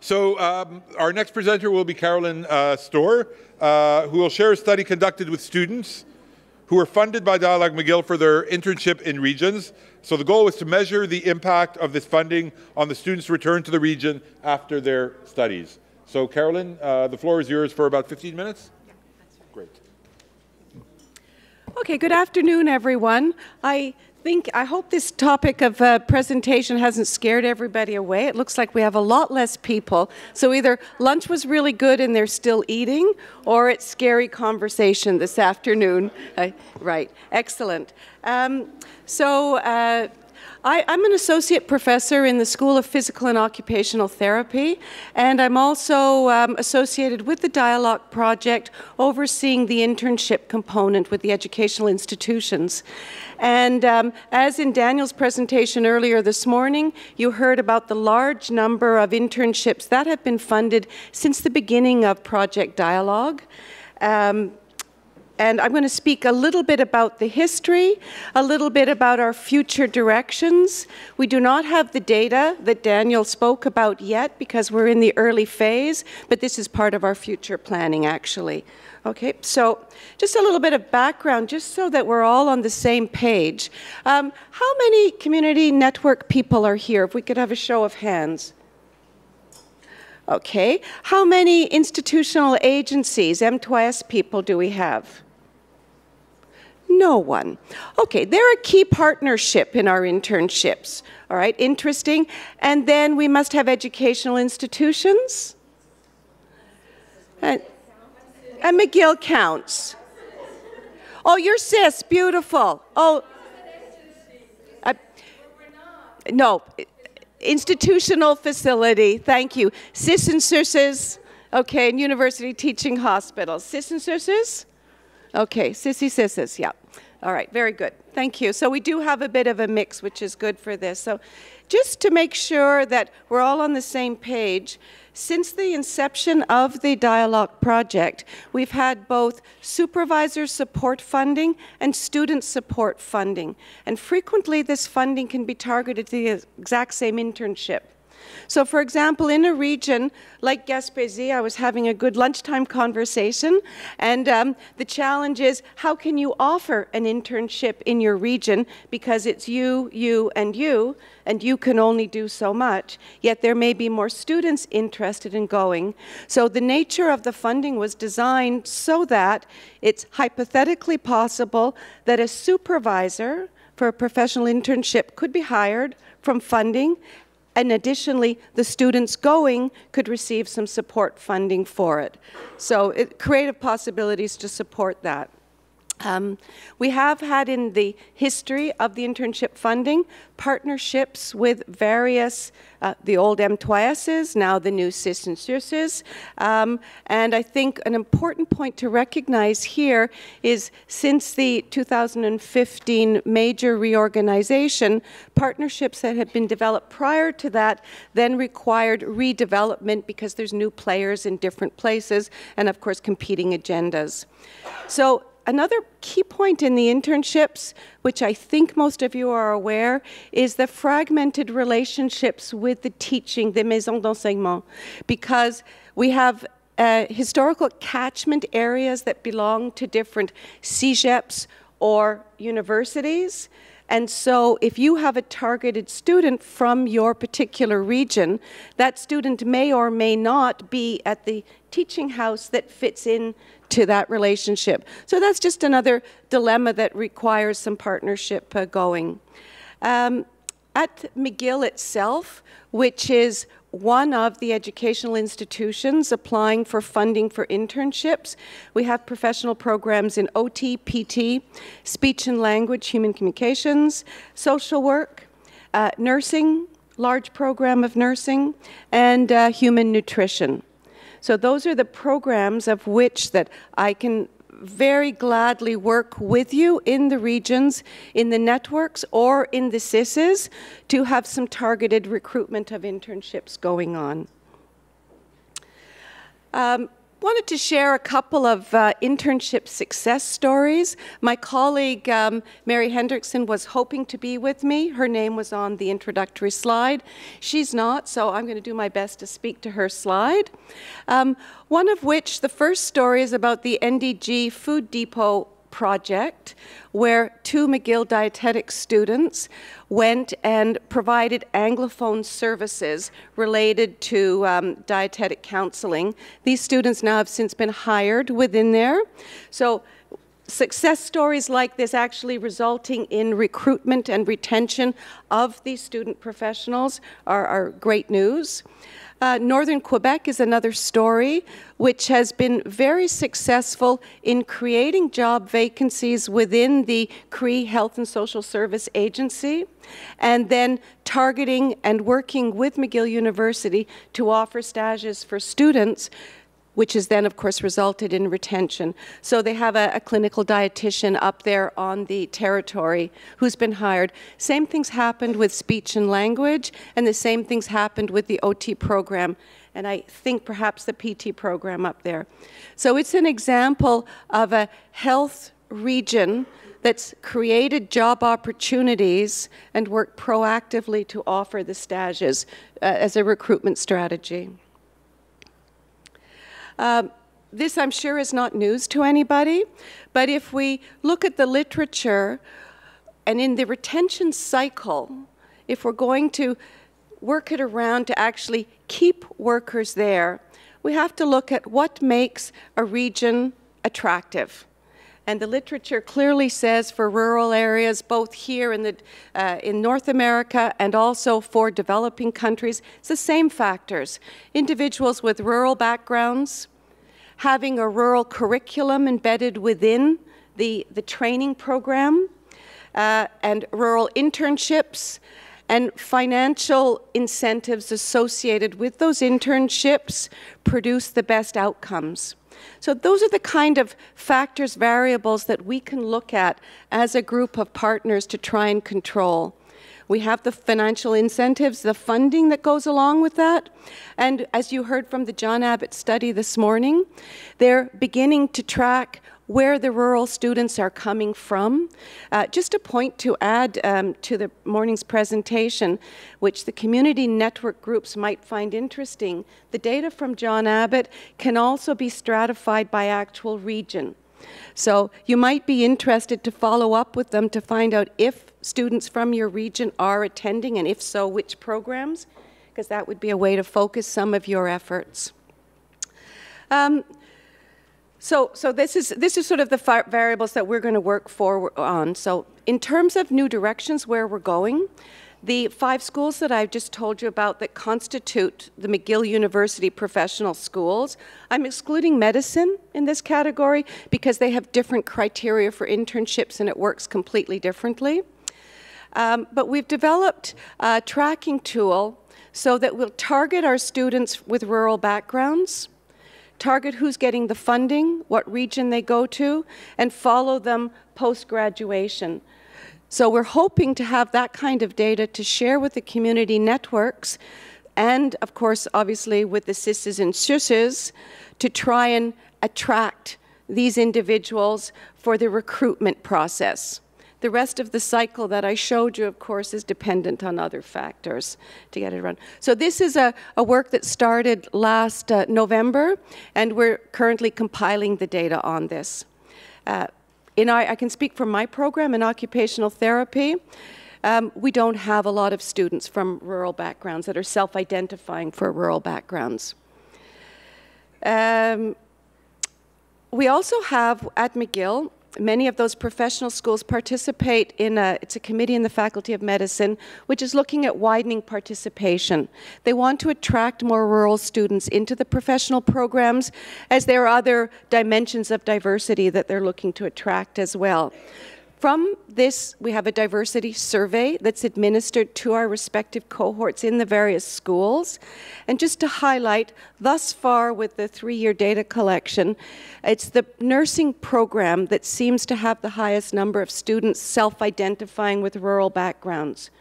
So our next presenter will be Caroline Storr, who will share a study conducted with students who were funded by Dialeque McGill for their internship in regions. So the goal was to measure the impact of this funding on the students' return to the region after their studies. So Caroline, the floor is yours for about 15 minutes. Yeah, that's right. Great. Okay, good afternoon, everyone. I hope this topic of presentation hasn't scared everybody away. It looks like we have a lot less people. So either lunch was really good and they're still eating, or it's scary conversation this afternoon. Right, excellent. I'm an associate professor in the School of Physical and Occupational Therapy, and I'm also associated with the Dialogue project, overseeing the internship component with the educational institutions. And as in Daniel's presentation earlier this morning, you heard about the large number of internships that have been funded since the beginning of Project Dialogue. And I'm going to speak a little bit about the history, a little bit about our future directions. We do not have the data that Daniel spoke about yet because we're in the early phase, but this is part of our future planning, actually. Okay, so just a little bit of background, just so that we're all on the same page. How many community network people are here? If we could have a show of hands. Okay, how many institutional agencies, M2S people, do we have? No one. Okay, they're a key partnership in our internships. All right, interesting. And then we must have educational institutions. And McGill counts. Oh, you're cis, beautiful. Oh, no, institutional facility, thank you. Cis and CISs, okay, and university teaching hospitals. Cis and CISs? Okay, CISs, yeah. All right, very good. Thank you. So we do have a bit of a mix, which is good for this. So just to make sure that we're all on the same page, since the inception of the Dialogue project, we've had both supervisor support funding and student support funding. And frequently this funding can be targeted to the exact same internship. So for example, in a region like Gaspésie, I was having a good lunchtime conversation, and the challenge is, how can you offer an internship in your region, because it's you, and you can only do so much, yet there may be more students interested in going. So the nature of the funding was designed so that it's hypothetically possible that a supervisor for a professional internship could be hired from funding, and additionally, the students going could receive some support funding for it. So creative possibilities to support that. We have had in the history of the internship funding partnerships with various, the old M2Ss, now the new CIS and CIRCs. And I think an important point to recognize here is, since the 2015 major reorganization, partnerships that had been developed prior to that then required redevelopment because there's new players in different places and, of course, competing agendas. So another key point in the internships, which I think most of you are aware, is the fragmented relationships with the teaching, the maisons d'enseignement, because we have historical catchment areas that belong to different CEGEPs or universities. And so if you have a targeted student from your particular region, that student may or may not be at the teaching house that fits in to that relationship. So that's just another dilemma that requires some partnership going. At McGill itself, which is one of the educational institutions applying for funding for internships, we have professional programs in OT, PT, speech and language, human communications, social work, nursing, large program of nursing, and human nutrition. So those are the programs of which that I can very gladly work with you in the regions, in the networks, or in the CISs to have some targeted recruitment of internships going on. wanted to share a couple of internship success stories. My colleague, Mary Hendrickson, was hoping to be with me. Her name was on the introductory slide. She's not, so I'm going to do my best to speak to her slide. One of which, the first story, is about the NDG Food Depot project, where 2 McGill Dietetics students went and provided Anglophone services related to dietetic counseling. These students now have since been hired within there. So success stories like this actually resulting in recruitment and retention of these student professionals are great news. Northern Quebec is another story which has been very successful in creating job vacancies within the Cree Health and Social Service Agency, and then targeting and working with McGill University to offer stages for students, which has then, of course, resulted in retention. So they have a clinical dietitian up there on the territory who's been hired. Same things happened with speech and language, and the same things happened with the OT program, and I think perhaps the PT program up there. So it's an example of a health region that's created job opportunities and worked proactively to offer the stages as a recruitment strategy. This, I'm sure, is not news to anybody, but if we look at the literature and in the retention cycle, if we're going to work it around to actually keep workers there, we have to look at what makes a region attractive. And the literature clearly says for rural areas, both here in North America and also for developing countries, it's the same factors. Individuals with rural backgrounds, having a rural curriculum embedded within the training program, and rural internships, and financial incentives associated with those internships produce the best outcomes. So those are the kind of factors, variables that we can look at as a group of partners to try and control. We have the financial incentives, the funding that goes along with that. And as you heard from the John Abbott study this morning, they're beginning to track where the rural students are coming from. Just a point to add to the morning's presentation, which the community network groups might find interesting, the data from John Abbott can also be stratified by actual region. So you might be interested to follow up with them to find out if students from your region are attending, and if so, which programs, because that would be a way to focus some of your efforts. So this is sort of the variables that we're going to work forward on. So in terms of new directions where we're going, the 5 schools that I've just told you about that constitute the McGill University professional schools, I'm excluding medicine in this category because they have different criteria for internships and it works completely differently. But we've developed a tracking tool so that we'll target our students with rural backgrounds, target who's getting the funding, what region they go to, and follow them post-graduation. So we're hoping to have that kind of data to share with the community networks and, of course, obviously with the CISs and SUSs to try and attract these individuals for the recruitment process. The rest of the cycle that I showed you, of course, is dependent on other factors to get it run. So this is a work that started last November, and we're currently compiling the data on this. I can speak for my program in occupational therapy. We don't have a lot of students from rural backgrounds that are self-identifying for rural backgrounds. We also have, at McGill, many of those professional schools participate in it's a committee in the Faculty of Medicine, which is looking at widening participation. They want to attract more rural students into the professional programs, as there are other dimensions of diversity that they're looking to attract as well. From this, we have a diversity survey that's administered to our respective cohorts in the various schools. And just to highlight, thus far with the 3-year data collection, it's the nursing program that seems to have the highest number of students self-identifying with rural backgrounds.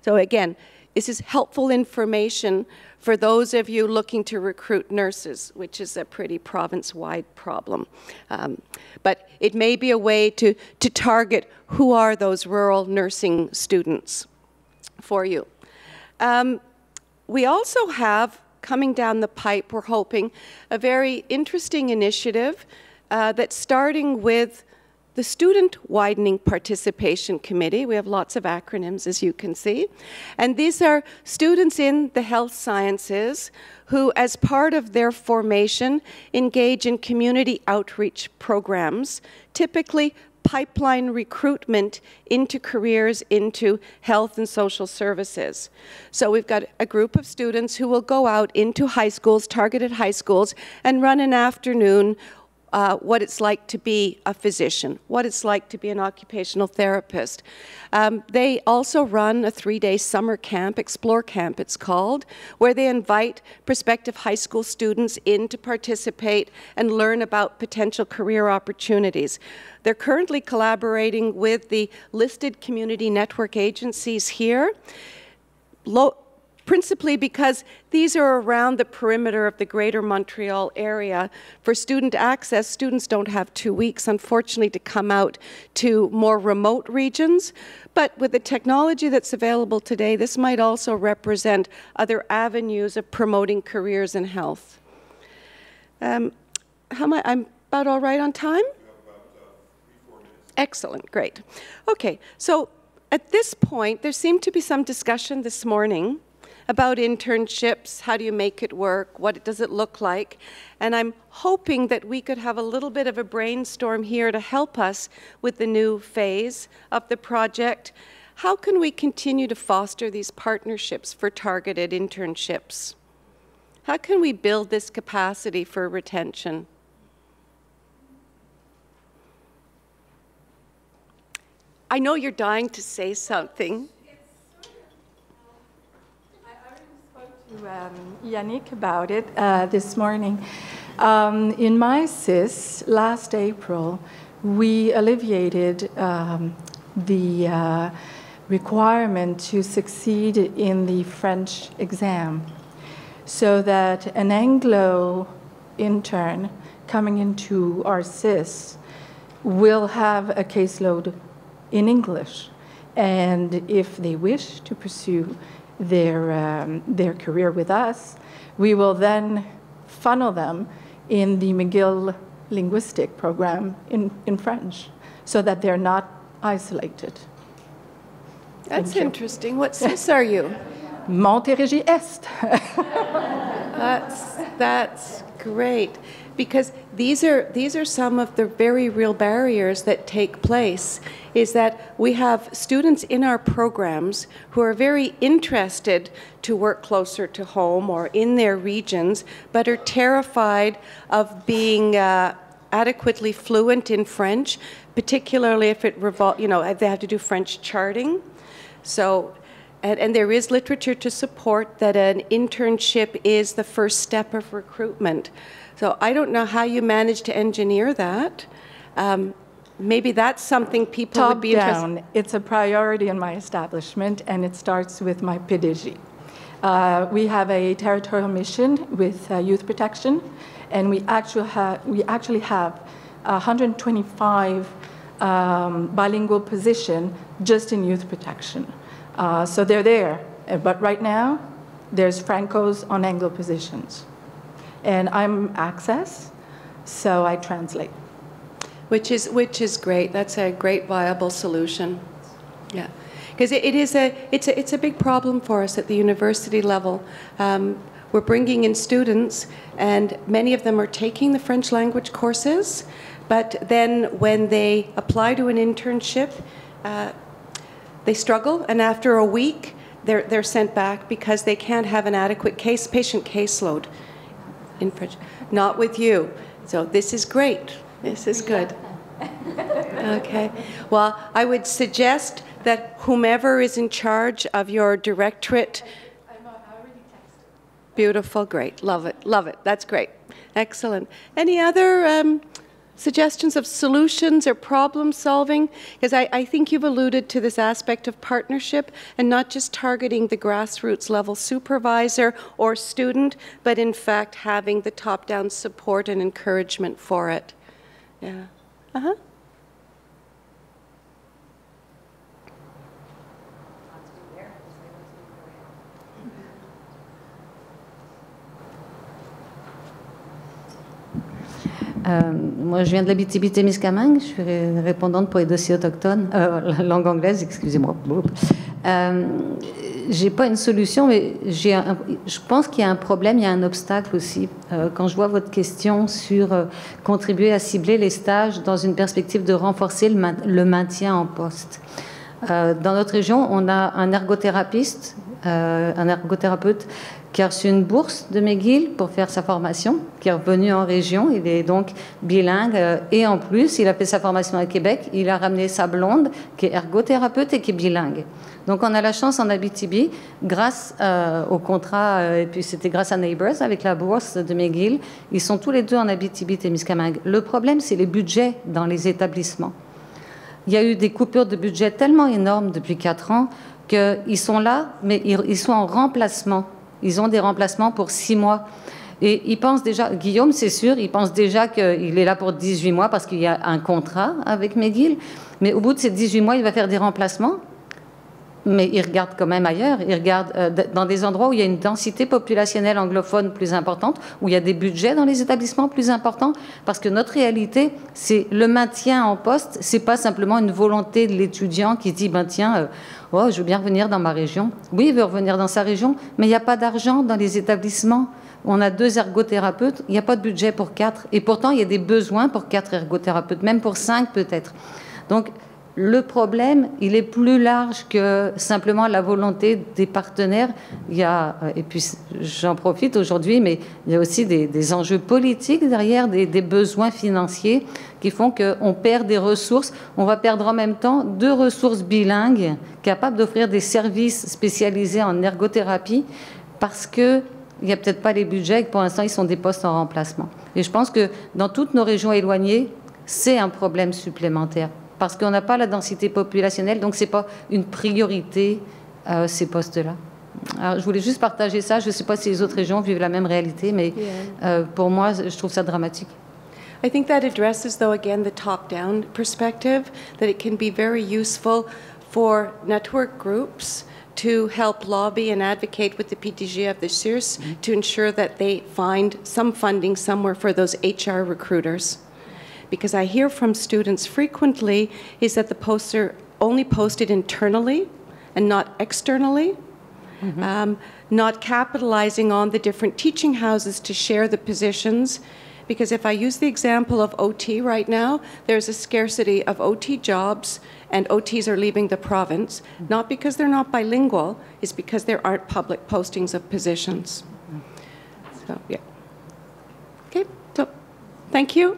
So again, this is helpful information for those of you looking to recruit nurses, which is a pretty province-wide problem. But it may be a way to target who are those rural nursing students for you. We also have, coming down the pipe, we're hoping, a very interesting initiative that's starting with the Student Widening Participation Committee. We have lots of acronyms, as you can see. And these are students in the health sciences who, as part of their formation, engage in community outreach programs, typically pipeline recruitment into careers into health and social services. So we've got a group of students who will go out into high schools, targeted high schools, and run an afternoon what it's like to be a physician, what it's like to be an occupational therapist. They also run a 3-day summer camp, Explore Camp it's called, where they invite prospective high school students in to participate and learn about potential career opportunities. They're currently collaborating with the listed community network agencies here, principally because these are around the perimeter of the Greater Montreal area. For student access, students don't have 2 weeks, unfortunately, to come out to more remote regions. But with the technology that's available today, this might also represent other avenues of promoting careers in health. I'm about all right on time? Excellent, great. Okay, so at this point, there seemed to be some discussion this morning about internships, how do you make it work, what does it look like, and I'm hoping that we could have a little bit of a brainstorm here to help us with the new phase of the project. How can we continue to foster these partnerships for targeted internships? How can we build this capacity for retention? I know you're dying to say something. Yannick about it this morning. In my CIS, last April, we alleviated the requirement to succeed in the French exam, so that an Anglo intern coming into our CIS will have a caseload in English. And if they wish to pursue their career with us, we will then funnel them in the McGill linguistic program in French, so that they're not isolated. That's interesting. What CIS are you? Montérégie Est. That's great, because these are some of the very real barriers that take place, is that we have students in our programs who are very interested to work closer to home or in their regions, but are terrified of being adequately fluent in French, particularly if it if they have to do French charting. So, and there is literature to support that an internship is the first step of recruitment. So I don't know how you manage to engineer that. Maybe that's something people would be interested in. Top down, it's a priority in my establishment, and it starts with my PDG. We have a territorial mission with youth protection, and we actually have 125 bilingual positions just in youth protection. So they're there, but right now, there's Francos on Anglo positions. And I'm access, so I translate. Which is great. That's a great viable solution. Yeah, because it's a big problem for us at the university level. We're bringing in students, and many of them are taking the French language courses, but then when they apply to an internship, they struggle, and after a week, they're sent back because they can't have an adequate patient caseload in French. Not with you. So this is great. This is good. Okay. Well, I would suggest that whomever is in charge of your directorate. I already texted. Beautiful. Great. Love it. Love it. That's great. Excellent. Any other Suggestions of solutions or problem solving? Because I think you've alluded to this aspect of partnership and not just targeting the grassroots level supervisor or student, but in fact having the top-down support and encouragement for it. Yeah. Uh-huh. Moi, je viens de l'Abitibi-Témiscamingue, je suis répondante pour les dossiers autochtones, langue anglaise, excusez-moi. J'ai pas une solution, mais je pense qu'il y a un problème, il y a un obstacle aussi. Quand je vois votre question sur contribuer à cibler les stages dans une perspective de renforcer le maintien en poste. Dans notre région, on a un ergothérapeute qui a reçu une bourse de McGill pour faire sa formation, qui est revenu en région. Il est donc bilingue et en plus, il a fait sa formation à Québec. Il a ramené sa blonde, qui est ergothérapeute et qui est bilingue. Donc, on a la chance en Abitibi, grâce au contrat, et puis c'était grâce à Neighbours, avec la bourse de McGill, ils sont tous les deux en Abitibi-Témiscamingue. Le problème, c'est les budgets dans les établissements. Il y a eu des coupures de budget tellement énormes depuis 4 ans qu'ils sont là, mais ils sont en remplacement. Ils ont des remplacements pour 6 mois. Et ils pensent déjà, Guillaume, c'est sûr, il pense déjà qu'il est là pour 18 mois parce qu'il y a un contrat avec McGill. Mais au bout de ces 18 mois, il va faire des remplacements. Mais il regarde quand même ailleurs. Il regarde dans des endroits où il y a une densité populationnelle anglophone plus importante, où il y a des budgets dans les établissements plus importants. Parce que notre réalité, c'est le maintien en poste. C'est pas simplement une volonté de l'étudiant qui dit, ben tiens, oh, je veux bien revenir dans ma région. Oui, il veut revenir dans sa région, mais il n'y a pas d'argent dans les établissements. On a 2 ergothérapeutes, il n'y a pas de budget pour 4. Et pourtant, il y a des besoins pour 4 ergothérapeutes, même pour 5 peut-être. Donc, le problème, il est plus large que simplement la volonté des partenaires. Il y a, et puis j'en profite aujourd'hui, mais il y a aussi des enjeux politiques derrière, des besoins financiers qui font qu'on perd des ressources. On va perdre en même temps 2 ressources bilingues capables d'offrir des services spécialisés en ergothérapie parce qu'il n'y a peut-être pas les budgets et que pour l'instant, ils sont des postes en remplacement. Et je pense que dans toutes nos régions éloignées, c'est un problème supplémentaire. Parce qu'on n'a pas la densité populationnelle, donc ce n'est pas une priorité, ces postes-là. Alors, je voulais juste partager ça. Je ne sais pas si les autres régions vivent la même réalité, mais pour moi, je trouve ça dramatique. I think that addresses, though, again, the top-down perspective, that it can be very useful for network groups to help lobby and advocate with the PTG of the SURS to ensure that they find some funding somewhere for those HR recruiters. Because I hear from students frequently is that the posts are only posted internally and not externally, not capitalizing on the different teaching houses to share the positions. Because if I use the example of OT right now, there's a scarcity of OT jobs and OTs are leaving the province, not because they're not bilingual, it's because there aren't public postings of positions. So, yeah. Okay, so thank you.